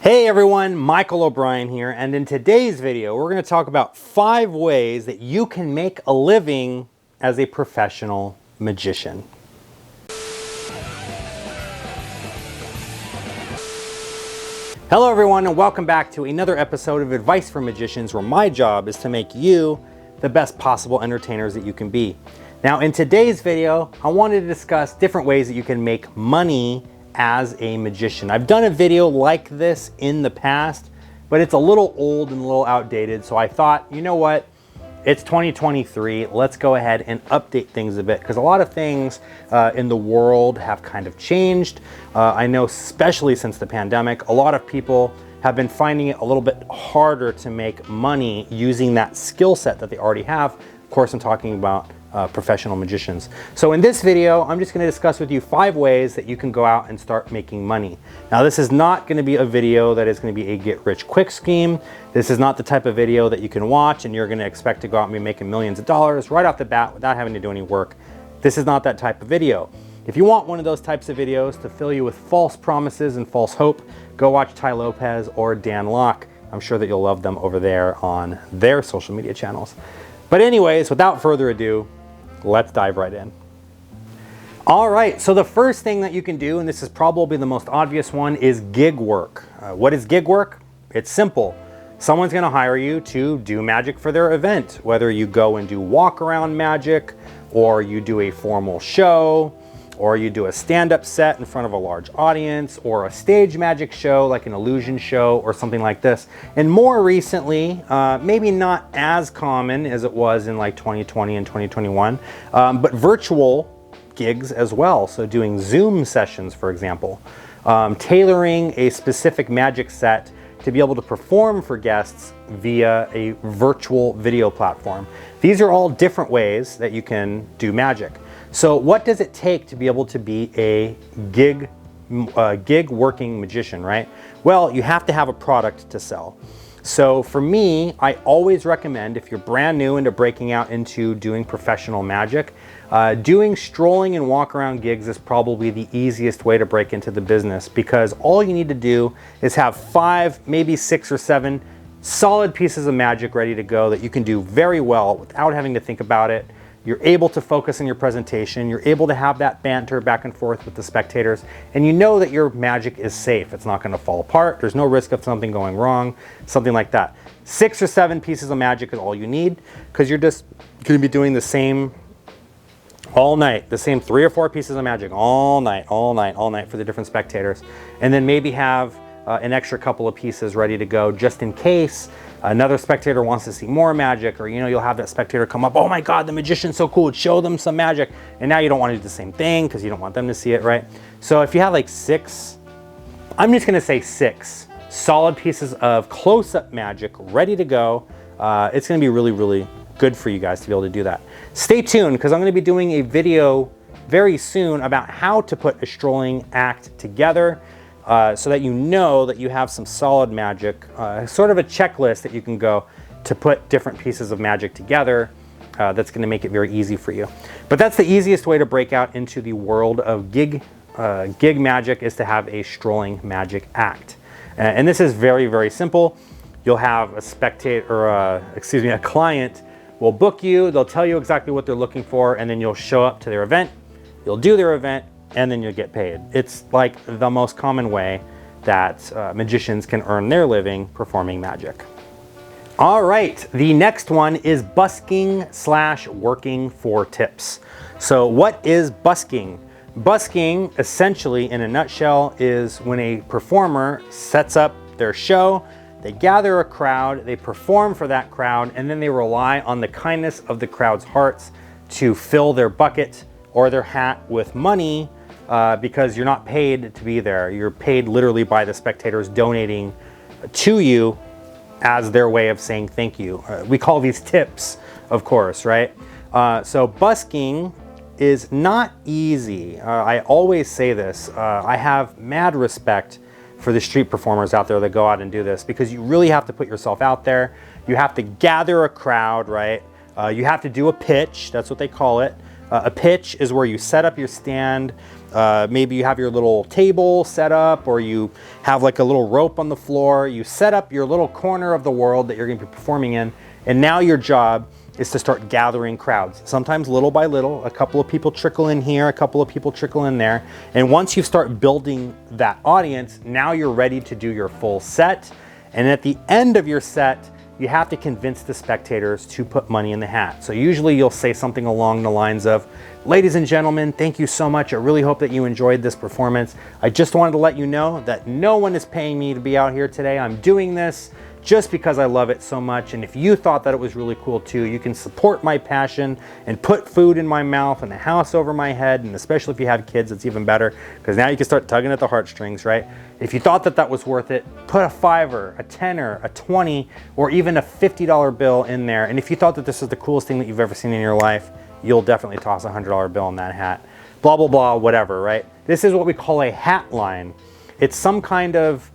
Hey everyone, Michael O'Brien here, and in today's video we're going to talk about 5 ways that you can make a living as a professional magician. Hello everyone, and welcome back to another episode of Advice for Magicians, where my job is to make you the best possible entertainers that you can be. Now in today's video I wanted to discuss different ways that you can make money as a magician. I've done a video like this in the past, but it's a little old and a little outdated, so I thought, you know what, it's 2023, let's go ahead and update things a bit, because a lot of things in the world have kind of changed. I know especially since the pandemic, a lot of people have been finding it a little bit harder to make money using that skill set that they already have. Of course, I'm talking about professional magicians. So in this video, I'm just going to discuss with you 5 ways that you can go out and start making money. Now, this is not going to be a video that is going to be a get-rich-quick scheme. This is not the type of video that you can watch and you're going to expect to go out and be making millions of dollars right off the bat without having to do any work. This is not that type of video. If you want one of those types of videos to fill you with false promises and false hope, go watch Ty Lopez or Dan Locke. I'm sure that you'll love them over there on their social media channels. But anyways, without further ado, let's dive right in. All right, so the first thing that you can do, and this is probably the most obvious one, is gig work. What is gig work? It's simple. Someone's gonna hire you to do magic for their event, whether you go and do walk around magic, or you do a formal show, or you do a stand-up set in front of a large audience, or a stage magic show like an illusion show or something like this. And more recently, maybe not as common as it was in like 2020 and 2021, but virtual gigs as well. So doing Zoom sessions, for example, tailoring a specific magic set to be able to perform for guests via a virtual video platform. These are all different ways that you can do magic. So what does it take to be able to be a gig working magician, right? Well, you have to have a product to sell. So for me, I always recommend, if you're brand new into breaking out into doing professional magic, doing strolling and walk around gigs is probably the easiest way to break into the business, because all you need to do is have 5, maybe 6 or 7 solid pieces of magic ready to go that you can do very well without having to think about it. You're able to focus on your presentation, you're able to have that banter back and forth with the spectators, and you know that your magic is safe. It's not gonna fall apart, there's no risk of something going wrong, something like that. 6 or 7 pieces of magic is all you need, because you're just gonna be doing the same all night, the same 3 or 4 pieces of magic all night for the different spectators. And then maybe have an extra couple of pieces ready to go just in case another spectator wants to see more magic, or you'll have that spectator come up, oh my God, the magician's so cool, show them some magic. And now you don't want to do the same thing because you don't want them to see it, right? So if you have like 6, I'm just gonna say 6 solid pieces of close-up magic ready to go, it's gonna be really, really good for you guys to be able to do that. Stay tuned, because I'm gonna be doing a video very soon about how to put a strolling act together, so that you know that you have some solid magic, sort of a checklist that you can go to put different pieces of magic together. That's going to make it very easy for you. But that's the easiest way to break out into the world of gig magic, is to have a strolling magic act. And this is very, very simple. You'll have a spectator, or a client will book you, they'll tell you exactly what they're looking for, and then you'll show up to their event, you'll do their event, and then you'll get paid. It's like the most common way that magicians can earn their living performing magic. All right, the next one is busking / working for tips. So what is busking? Busking, essentially in a nutshell, is when a performer sets up their show, they gather a crowd, they perform for that crowd, and then they rely on the kindness of the crowd's hearts to fill their bucket or their hat with money, because you're not paid to be there. You're paid literally by the spectators donating to you as their way of saying thank you. We call these tips, of course, right? So busking is not easy. I always say this. I have mad respect for the street performers out there that go out and do this, because you really have to put yourself out there. You have to gather a crowd, right? You have to do a pitch, that's what they call it. A pitch is where you set up your stand Maybe you have your little table set up, or you have like a little rope on the floor. You set up your little corner of the world that you're going to be performing in, and now your job is to start gathering crowds. Sometimes little by little, a couple of people trickle in here, a couple of people trickle in there. And once you start building that audience, now you're ready to do your full set. And at the end of your set, you have to convince the spectators to put money in the hat. So usually you'll say something along the lines of, ladies and gentlemen, thank you so much. I really hope that you enjoyed this performance. I just wanted to let you know that no one is paying me to be out here today. I'm doing this just because I love it so much. And if you thought that it was really cool too, you can support my passion and put food in my mouth and a house over my head. And especially if you have kids, it's even better, because now you can start tugging at the heartstrings, right? If you thought that that was worth it, put a $5, a $10, a $20, or even a $50 bill in there. And if you thought that this is the coolest thing that you've ever seen in your life, you'll definitely toss a $100 bill in that hat. Blah, blah, blah, whatever, right? This is what we call a hat line. It's some kind of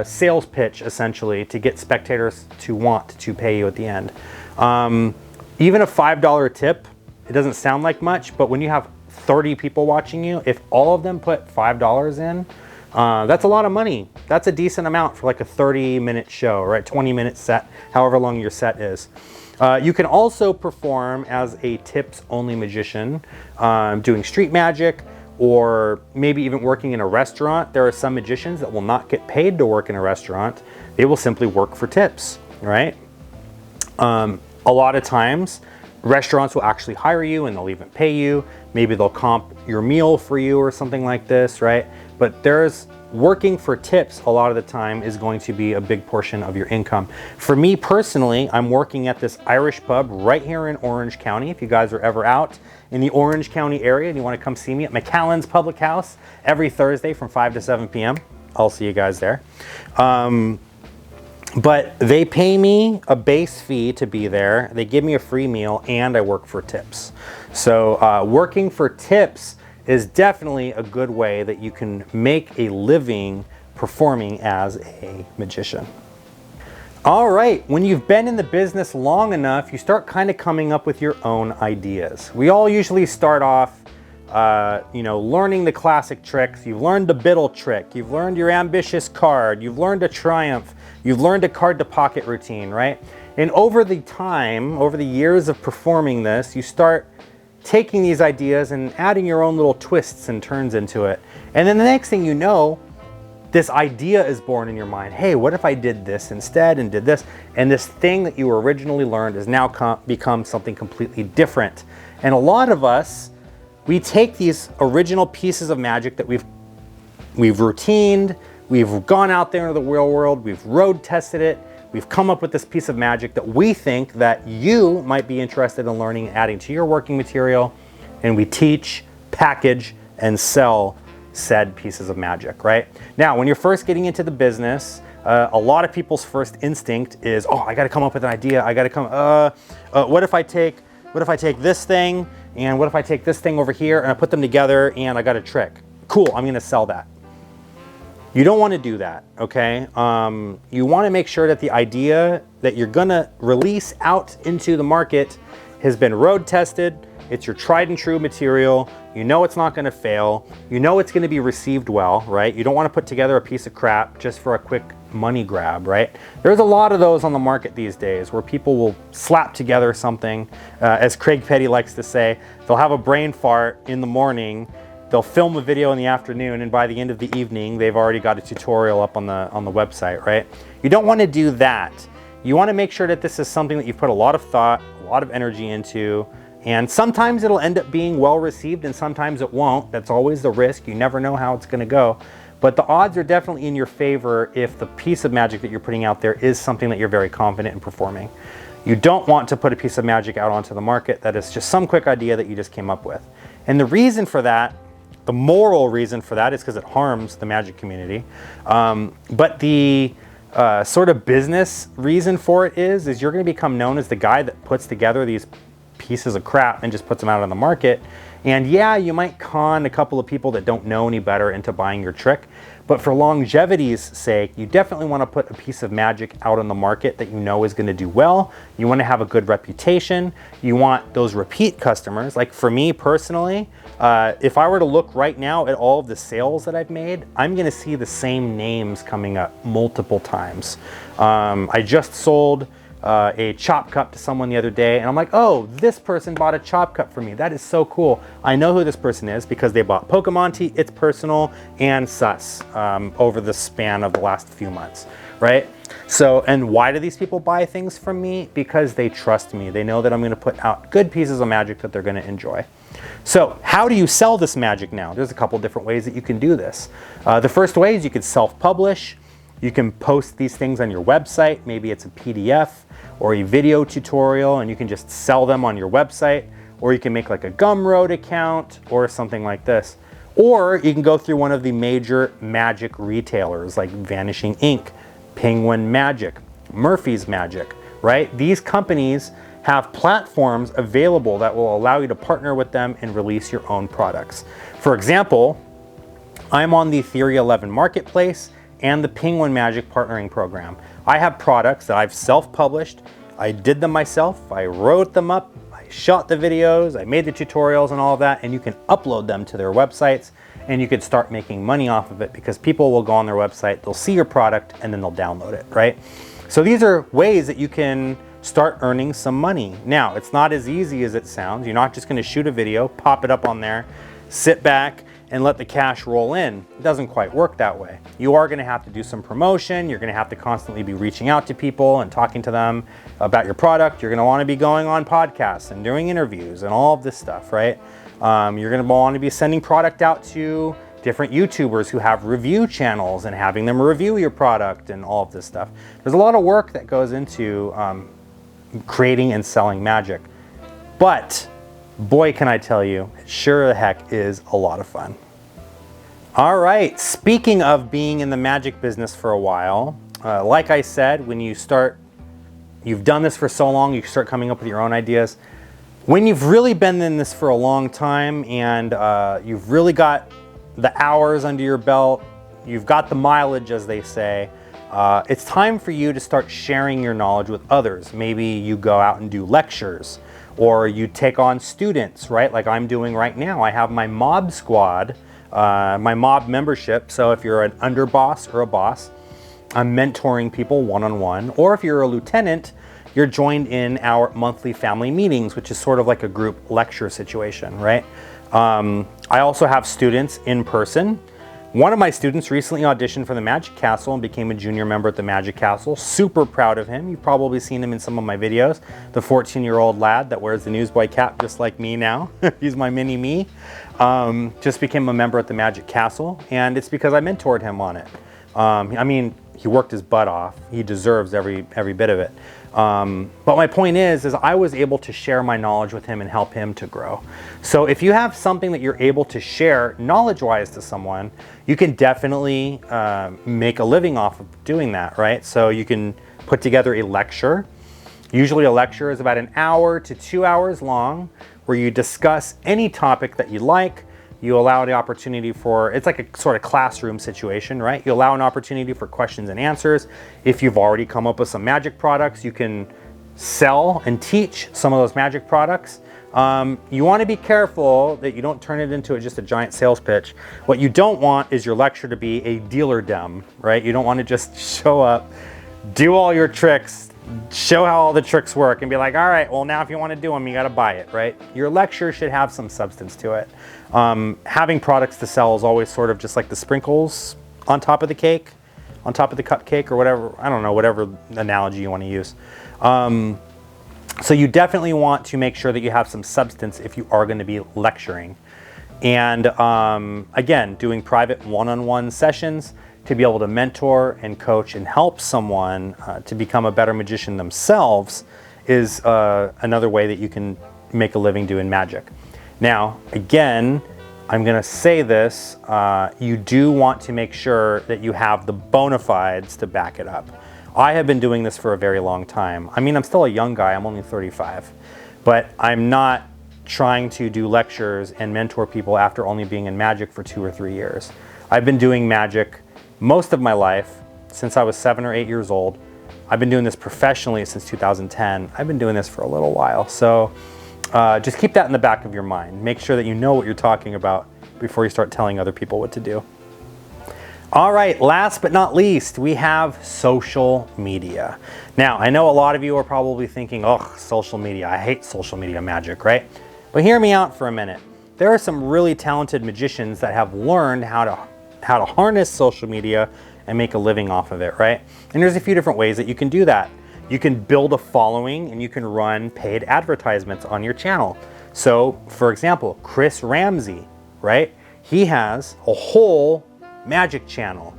sales pitch, essentially, to get spectators to want to pay you at the end. Even a $5 tip, it doesn't sound like much, but when you have 30 people watching you, if all of them put $5 in, that's a lot of money. That's a decent amount for like a 30-minute show, right? 20-minute set, however long your set is. You can also perform as a tips-only magician, doing street magic, or maybe even working in a restaurant. There are some magicians that will not get paid to work in a restaurant. They will simply work for tips, right? A lot of times, restaurants will actually hire you and they'll even pay you. Maybe they'll comp your meal for you or something like this, right? But there's working for tips a lot of the time is going to be a big portion of your income. For me personally, I'm working at this Irish pub right here in Orange County. If you guys are ever out in the Orange County area and you want to come see me at McAllen's Public House every Thursday from 5 to 7 p.m., I'll see you guys there. But they pay me a base fee to be there. They give me a free meal, and I work for tips. So working for tips is definitely a good way that you can make a living performing as a magician. All right, when you've been in the business long enough, you start kind of coming up with your own ideas. We all usually start off, learning the classic tricks. You've learned the biddle trick. You've learned your ambitious card. You've learned a triumph. You've learned a card to pocket routine, right? And over the years of performing this, you start taking these ideas and adding your own little twists and turns into it. And then the next thing you know, this idea is born in your mind. Hey, what if I did this instead and did this? And this thing that you originally learned has now become something completely different. And a lot of us, we take these original pieces of magic that we've routined, we've gone out there into the real world, we've road tested it, we've come up with this piece of magic that we think that you might be interested in learning and adding to your working material, and we teach, package, and sell said pieces of magic, right? Now, when you're first getting into the business, a lot of people's first instinct is, oh, I got to come up with an idea. I got to come, what if I take this thing, and what if I take this thing over here, and I put them together, and I got a trick. Cool, I'm going to sell that. You don't want to do that, okay? You want to make sure that the idea that you're going to release out into the market has been road tested. It's your tried and true material. You know it's not going to fail. You know it's going to be received well, right? You don't want to put together a piece of crap just for a quick money grab, right? There's a lot of those on the market these days where people will slap together something. As Craig Petty likes to say, they'll have a brain fart in the morning, they'll film a video in the afternoon, and by the end of the evening, they've already got a tutorial up on the website, right? You don't want to do that. You want to make sure that this is something that you've put a lot of thought, a lot of energy into, and sometimes it'll end up being well received and sometimes it won't. That's always the risk. You never know how it's going to go. But the odds are definitely in your favor if the piece of magic that you're putting out there is something that you're very confident in performing. You don't want to put a piece of magic out onto the market that is just some quick idea that you just came up with. And the reason for that, the moral reason for that, is because it harms the magic community. But the sort of business reason for it is you're going to become known as the guy that puts together these pieces of crap and just puts them out on the market. And yeah, you might con a couple of people that don't know any better into buying your trick, but for longevity's sake, you definitely want to put a piece of magic out on the market that you know is going to do well. You want to have a good reputation. You want those repeat customers. Like for me personally, if I were to look right now at all of the sales that I've made, I'm going to see the same names coming up multiple times. I just sold a chop cup to someone the other day, and I'm like, oh, this person bought a chop cup for me. That is so cool. I know who this person is because they bought Pokemon Tea, It's Personal, and Sus over the span of the last few months, right? So, and why do these people buy things from me? Because they trust me. They know that I'm going to put out good pieces of magic that they're going to enjoy. So how do you sell this magic now? There's a couple different ways that you can do this. The first way is you could self-publish. You can post these things on your website. Maybe it's a PDF or a video tutorial, and you can just sell them on your website. Or you can make like a Gumroad account or something like this. Or you can go through one of the major magic retailers like Vanishing Ink, Penguin Magic, Murphy's Magic, right? These companies have platforms available that will allow you to partner with them and release your own products. For example, I'm on the Theory 11 Marketplace and the Penguin Magic Partnering Program. I have products that I've self-published. I did them myself. I wrote them up. I shot the videos. I made the tutorials and all of that, and you can upload them to their websites, and you could start making money off of it because people will go on their website, they'll see your product, and then they'll download it, right? So these are ways that you can start earning some money. Now, it's not as easy as it sounds. You're not just gonna shoot a video, pop it up on there, sit back, and let the cash roll in. It doesn't quite work that way. You are gonna have to do some promotion. You're gonna have to constantly be reaching out to people and talking to them about your product. You're gonna wanna be going on podcasts and doing interviews and all of this stuff, right? You're gonna wanna be sending product out to different YouTubers who have review channels and having them review your product and all of this stuff. There's a lot of work that goes into creating and selling magic. But boy, can I tell you, it sure the heck is a lot of fun. All right, speaking of being in the magic business for a while, like I said, when you start, you've done this for so long, you start coming up with your own ideas. When you've really been in this for a long time and you've really got the hours under your belt, you've got the mileage, as they say, it's time for you to start sharing your knowledge with others. Maybe you go out and do lectures, or you take on students, right? Like I'm doing right now. I have my mob squad, my mob membership. So if you're an underboss or a boss, I'm mentoring people one-on-one. Or if you're a lieutenant, you're joined in our monthly family meetings, which is sort of like a group lecture situation, right? I also have students in person. One of my students recently auditioned for the Magic Castle and became a junior member at the Magic Castle. Super proud of him. You've probably seen him in some of my videos. The 14-year-old lad that wears the newsboy cap just like me now. He's my mini me. Just became a member at the Magic Castle, and it's because I mentored him on it. I mean, he worked his butt off. He deserves every bit of it. But my point is I was able to share my knowledge with him and help him to grow. So if you have something that you're able to share knowledge-wise to someone, you can definitely make a living off of doing that, right? So you can put together a lecture. Usually a lecture is about an hour to 2 hours long, where you discuss any topic that you like. You allow the opportunity for, it's like a sort of classroom situation, right? You allow an opportunity for questions and answers. If you've already come up with some magic products, you can sell and teach some of those magic products. You want to be careful that you don't turn it into just a giant sales pitch. What you don't want is your lecture to be a dealer dem, right? You don't want to just show up, do all your tricks, show how all the tricks work, and be like, all right, well now if you want to do them, you got to buy it, right? Your lecture should have some substance to it. Having products to sell is always sort of just like the sprinkles on top of the cake, on top of the cupcake, or whatever, I don't know, whatever analogy you want to use. So you definitely want to make sure that you have some substance if you are going to be lecturing. And again, doing private one-on-one sessions to be able to mentor and coach and help someone to become a better magician themselves is another way that you can make a living doing magic. Now, again, I'm gonna say this, you do want to make sure that you have the bona fides to back it up. I have been doing this for a very long time. I mean, I'm still a young guy, I'm only 35, but I'm not trying to do lectures and mentor people after only being in magic for 2 or 3 years. I've been doing magic most of my life, since I was 7 or 8 years old. I've been doing this professionally since 2010. I've been doing this for a little while. So just keep that in the back of your mind. Make sure that you know what you're talking about before you start telling other people what to do. All right, last but not least, we have social media. Now, I know a lot of you are probably thinking, oh, social media, I hate social media magic, right? But hear me out for a minute. There are some really talented magicians that have learned how to harness social media and make a living off of it, right? And there's a few different ways that you can do that. You can build a following and you can run paid advertisements on your channel. So, for example, Chris Ramsey, right? He has a whole magic channel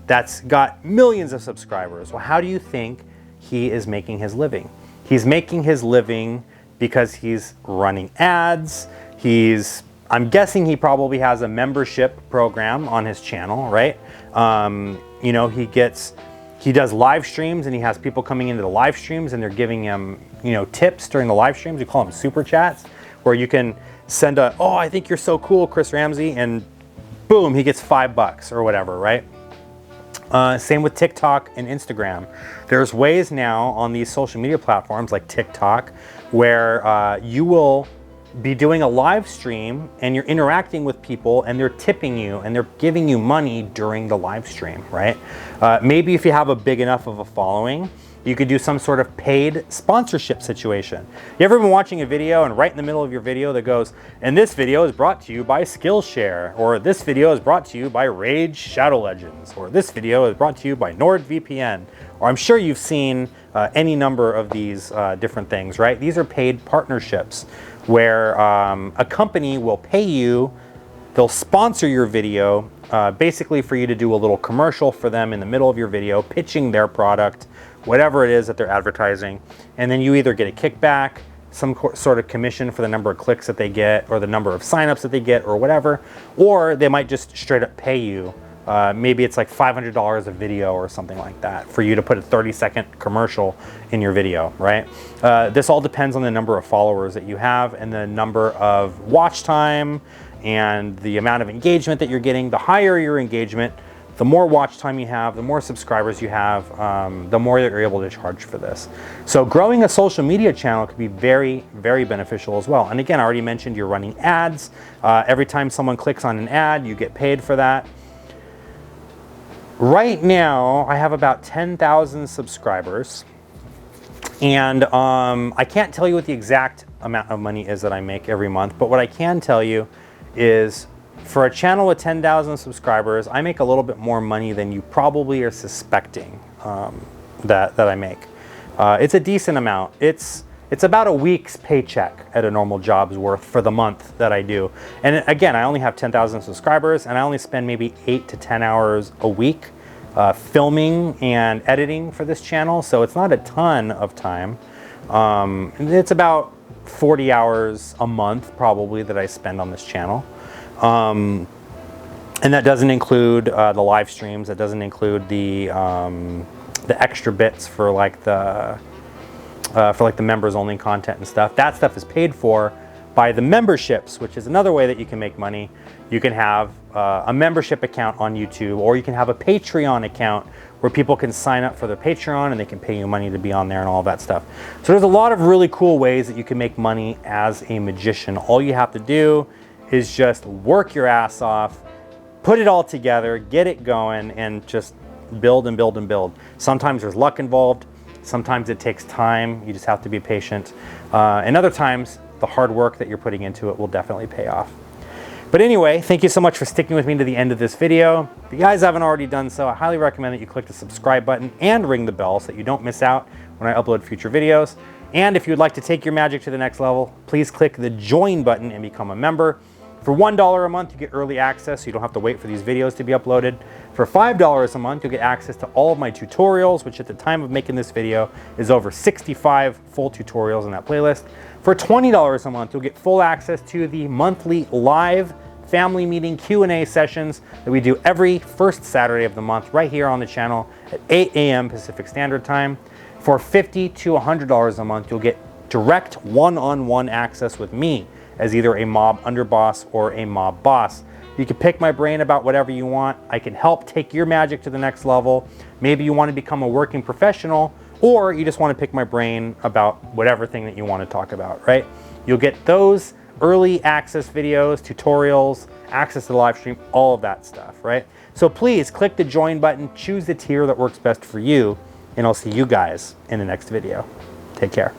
that's got millions of subscribers. Well, how do you think he is making his living? He's making his living because he's running ads. I'm guessing he probably has a membership program on his channel, right? You know, he does live streams and he has people coming into the live streams and they're giving him, you know, tips during the live streams. We call them super chats, where you can send oh, I think you're so cool, Chris Ramsey, and boom, he gets $5 or whatever, right? Same with TikTok and Instagram. There's ways now on these social media platforms like TikTok where you will be doing a live stream and you're interacting with people and they're tipping you and they're giving you money during the live stream, right? Maybe if you have a big enough of a following, you could do some sort of paid sponsorship situation. You ever been watching a video and right in the middle of your video that goes, and this video is brought to you by Skillshare, or this video is brought to you by Rage Shadow Legends, or this video is brought to you by NordVPN, or I'm sure you've seen any number of these different things, right? These are paid partnerships where a company will pay you, they'll sponsor your video, basically for you to do a little commercial for them in the middle of your video, pitching their product, whatever it is that they're advertising, and then you either get a kickback, some sort of commission for the number of clicks that they get, or the number of signups that they get, or whatever, or they might just straight up pay you. Maybe it's like $500 a video or something like that for you to put a 30-second commercial in your video, right? This all depends on the number of followers that you have and the number of watch time and the amount of engagement that you're getting. The higher your engagement, the more watch time you have, the more subscribers you have, the more that you're able to charge for this. So growing a social media channel could be very, very beneficial as well. And again, I already mentioned you're running ads. Every time someone clicks on an ad, you get paid for that. Right now, I have about 10,000 subscribers. And I can't tell you what the exact amount of money is that I make every month, but what I can tell you is for a channel with 10,000 subscribers, I make a little bit more money than you probably are suspecting that I make. It's a decent amount. It's about a week's paycheck at a normal job's worth for the month that I do. And again, I only have 10,000 subscribers and I only spend maybe 8 to 10 hours a week filming and editing for this channel. So it's not a ton of time. It's about 40 hours a month probably that I spend on this channel. And that doesn't include the live streams. That doesn't include the extra bits for like the members only content and stuff. That stuff is paid for by the memberships, which is another way that you can make money. You can have a membership account on YouTube, or you can have a Patreon account where people can sign up for their Patreon and they can pay you money to be on there and all that stuff. So there's a lot of really cool ways that you can make money as a magician. All you have to do is just work your ass off, put it all together, get it going, and just build and build and build. Sometimes there's luck involved. Sometimes it takes time. You just have to be patient. And other times, the hard work that you're putting into it will definitely pay off. But anyway, thank you so much for sticking with me to the end of this video. If you guys haven't already done so, I highly recommend that you click the subscribe button and ring the bell so that you don't miss out when I upload future videos. And if you'd like to take your magic to the next level, please click the join button and become a member. For $1 a month, you get early access, so you don't have to wait for these videos to be uploaded. For $5 a month, you'll get access to all of my tutorials, which at the time of making this video is over 65 full tutorials in that playlist. For $20 a month, you'll get full access to the monthly live family meeting Q&A sessions that we do every first Saturday of the month right here on the channel at 8 a.m. Pacific Standard Time. For $50 to $100 a month, you'll get direct one-on-one access with me as either a mob underboss or a mob boss. You can pick my brain about whatever you want. I can help take your magic to the next level. Maybe you want to become a working professional, or you just want to pick my brain about whatever thing that you want to talk about, right? You'll get those early access videos, tutorials, access to the live stream, all of that stuff, right? So please click the join button, choose the tier that works best for you, and I'll see you guys in the next video. Take care.